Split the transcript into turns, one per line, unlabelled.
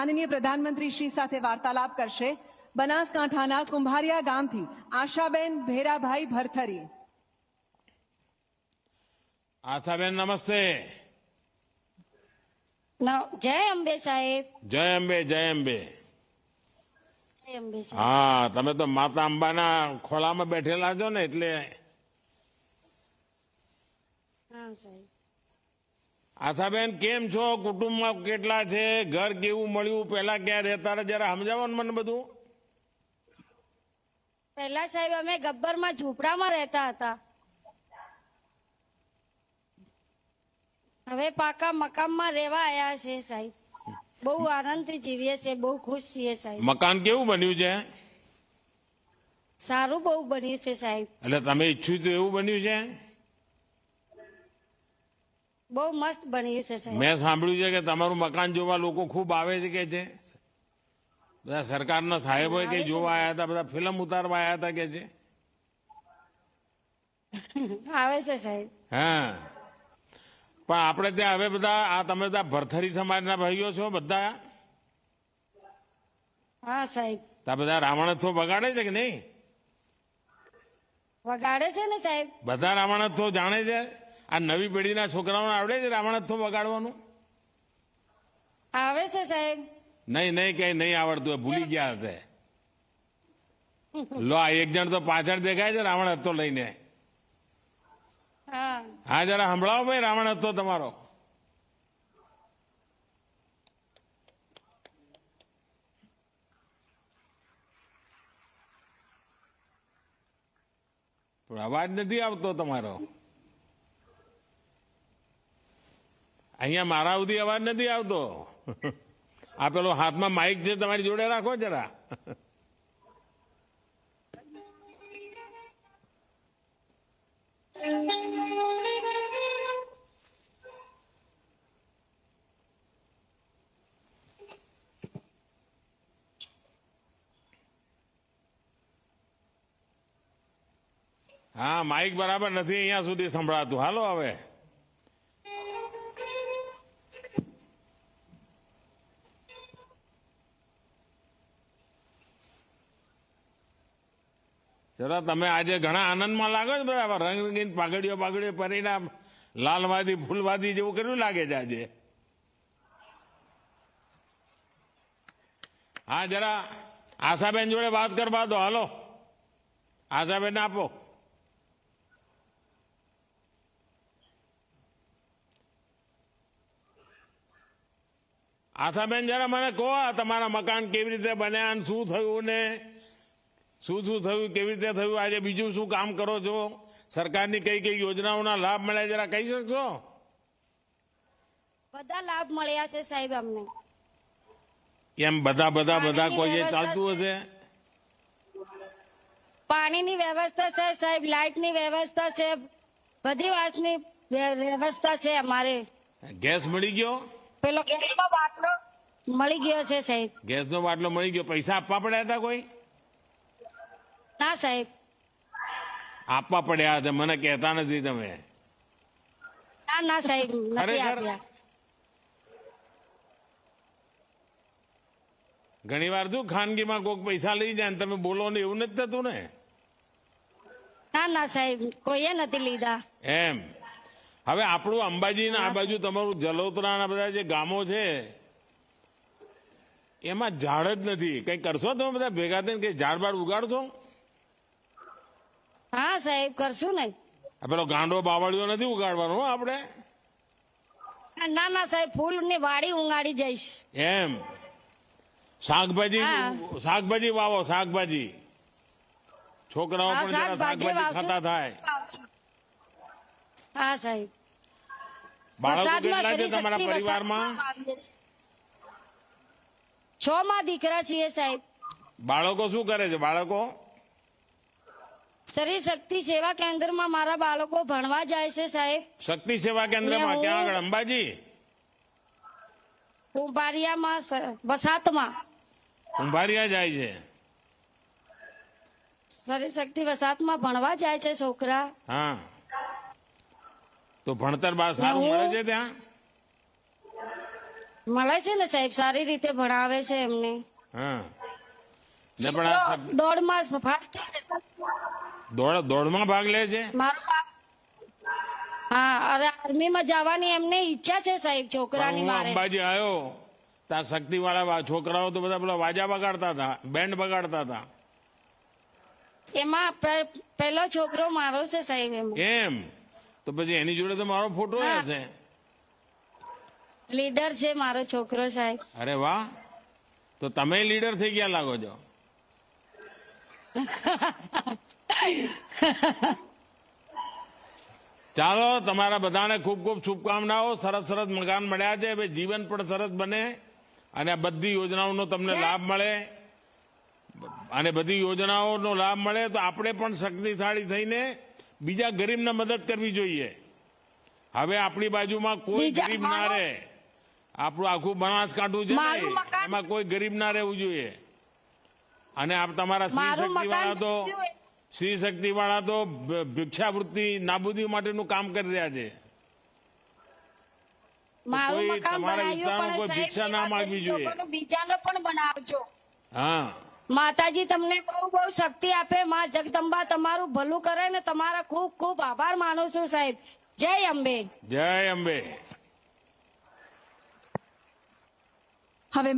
માનનીય પ્રધાનમંત્રી શ્રી સાથે વાર્તાલાપ કરશે બનાસકાંઠાના કુંભારિયા ગામથી આશાબેન ભેરાભાઈ ભરથરી।
આશાબેન નમસ્તે।
જય અંબે સાહેબ।
જય અંબે જય અંબે।
જય અંબે સાહેબ।
હા, તમે તો માતા અંબાના ખોળામાં બેઠેલા છો ને એટલે।
હા સાહેબ।
આશાબેન કેમ છો? કુટુંબમાં કેટલા છે? ઘર કેવું મળ્યું? પહેલા ક્યાં રહેતા હતા? જરા સમજાવો ને મને બધું।
પહેલા સાહેબ અમે ગબ્બરમાં ઝૂંપડામાં રહેતા હતા, હવે પાકા મકાનમાં રહેવા આવ્યા છે સાહેબ। બહુ આનંદથી જીવીએ છીએ, બહુ ખુશ છીએ સાહેબ।
મકાન કેવું બન્યું છે?
સારું બહુ બન્યું છે સાહેબ,
એટલે તમે ઈચ્છ્યું તો એવું બન્યું છે?
બહુ મસ્ત બન્યું છે સાહેબ।
મેં સાંભળ્યું છે કે તમારું મકાન જોવા લોકો ખૂબ આવે છે કે છે? બધા સરકારના સાહેબો કઈ જોવા આવ્યા હતા, બધા ફિલ્મ ઉતારવા આવ્યા હતા કે છે?
આવે છે સાહેબ।
હા, પણ આપણે ત્યાં હવે બધા આ તમે બધા ભરથરી સમાજના ભાઈઓ છો બધા?
હા સાહેબ।
ત્યાં બધા રાવણોત્સવ વગાડે છે કે નહીં?
વગાડે છે ને સાહેબ।
બધા રાવણોત્સવ જાણે છે? આ નવી પેઢીના છોકરાઓને આવડે છે રાવણોત્સવ વગાડવાનું?
આવે છે સાહેબ।
નહીં નહીં, કઈ નહીં આવડતું, ભૂલી ગયા હશે। લો, આ એક જણ તો પાછળ દેખાય છે રાવણોત્સવ લઈને।
હા
હા, જરા સંભળાવો ભાઈ રાવણોત્સવ તમારો। પણ અવાજ નથી આવતો તમારો। અહીંયા મારા સુધી અવાજ નથી આવતો। આ પેલો હાથમાં માઇક છે તમારી જોડે રાખો જરા। હા, માઇક બરાબર નથી અહીંયા સુધી સંભળાતું। હાલો હવે। જરા તમે આજે ઘણા આનંદમાં લાગો છો ભાઈ, આવા રંગીન પાઘડીઓ પહેરીને લાલવાદી ફૂલવાદી જેવું કર્યું લાગે છે આજે। હા, જરા આશાબેન જોડે વાત કરવા દો। હાલો, આશાબેન આપો। આશાબેન જરા મને કહો, તમારા મકાન કેવી રીતે બન્યા, શું થયું ને શું થયું, કેવી રીતે થયું, આજે બીજું શું કામ કરો છો, સરકારની કઈ કઈ યોજનાઓના લાભ મળ્યા જરા કહી શકશો?
બધા લાભ મળ્યા છે સાહેબ અમને।
એમ બધા કોઈ ચાલતું હશે?
પાણીની વ્યવસ્થા છે સાહેબ, લાઇટની વ્યવસ્થા છે, બધી વાતની વ્યવસ્થા છે અમારે।
ગેસ મળી ગયો?
પેલો ગેસનો બાટલો મળી ગયો છે સાહેબ।
ગેસનો બાટલો મળી ગયો? પૈસા આપવા પડ્યા હતા કોઈ?
ના સાહેબ।
આપવા પડ્યા છે, મને કહેતા નથી તમે।
ના સાહેબ, નથી
ખરેખર?
આપ્યા।
ઘણી વાર શું ખાનગીમાં કોઈક પૈસા લઈ જાય ને તમે બોલો ને, એવું નથી થતું ને?
ના સાહેબ, કોઈએ નથી લીધા।
એમ હવે આપણું અંબાજી ને આ બાજુ તમારું જલોત્રા ના બધા જે ગામો છે એમાં ઝાડ જ નથી, કઈ કરશો તમે બધા ભેગા થઈને કઈ ઝાડ બાડ ઉગાડશો?
હા સાહેબ, કરશું ને।
આ પેલો ગાંડો બાવળિયો નથી ઉગાડવાનો આપણે?
ના સાહેબ, ફૂલ ની વાડી ઉગાડી જઈશ।
એમ શાકભાજી વાવો, શાકભાજી, છોકરાઓ પણ જરા શાકભાજી ખાતા થાય।
હા સાહેબ।
બાળકો કેટલા છે તમારા પરિવારમાં?
6 માં દીકરા છીએ સાહેબ।
બાળકો શું કરે છે? બાળકો
શરીર શક્તિ સેવા કેન્દ્રમાં મારા બાળકો ભણવા જાય છે સાહેબ।
શક્તિ સેવા કેન્દ્રમાં ક્યાં આગળ? અંબાજી?
કુંભારિયામાં, વસાતમાં।
કુંભારિયા જાય છે?
શરીર શક્તિ વસાતમાં ભણવા જાય છે છોકરા।
હા, તો ભણતર બા સારું મળે છે ત્યાં?
મળે છે ને સાહેબ, સારી રીતે ભણાવે છે એમને.
હા ને પણ આ
દોડમાં ફાસ્ટ છે.
દોડમાં ભાગ લે છે.
મારું કામ, હા, અરે આર્મીમાં જવાની એમને ઈચ્છા છે સાહેબ
પણ
છોકરાની.
હું
મારે
અંબાજી આવ્યો ત્યાં શક્તિ વાળા છોકરાઓ તો બધા પેલા વાજા બગાડતા હતા, બેન્ડ બગાડતા હતા.
એમાં પેલો છોકરો મારો છે સાહેબ. એમાં
એમ તો પછી એની જોડે તો મારો ફોટો
હા.
હશે.
લીડર છે મારો છોકરો સાહેબ.
અરે વાહ, તો તમે લીડર થઈ ગયા લાગો છો. ચાલો, તમારા બધાને ખૂબ ખૂબ શુભકામનાઓ. સરસ સરસ મકાન મળ્યા છે. હવે જીવન પણ સરસ બને અને આ બધી યોજનાઓનો તમને લાભ મળે. અને બધી યોજનાઓનો લાભ મળે તો આપણે પણ શક્તિશાળી થઈને બીજા ગરીબને મદદ કરવી જોઈએ. હવે આપણી બાજુમાં કોઈ
બીજા
ગરીબ ના રહે. આપણું આખું બનાસકાંઠું છે
મારું
ને,
મકાન
એમાં કોઈ ગરીબ ના રહેવું જોઈએ. અને આપ તમારા સ્ત્રી
મારું
શક્તિ વાળા
મકાન
તો
બીજું એ.
સ્ત્રી શક્તિ વાળા તો ભિક્ષાવૃત્તિ નાબૂદી માટેનું કામ કરી રહ્યા છે.
મારું
કોઈ
મકાન
તમારા
બનાવ્યું
વિસ્તારમાં
પણ
કોઈ
સાહેબ
ભિક્ષા ના માંગવી જોઈએ.
લોકોનું બીજાનો પણ બનાવજો.
હા,
માતાજી તમને બહુ બહુ શક્તિ આપે. માં જગદંબા તમારું ભલું કરે ને તમારા ખૂબ ખૂબ આભાર માનું છું સાહેબ. જય અંબે.
જય અંબે.
હવે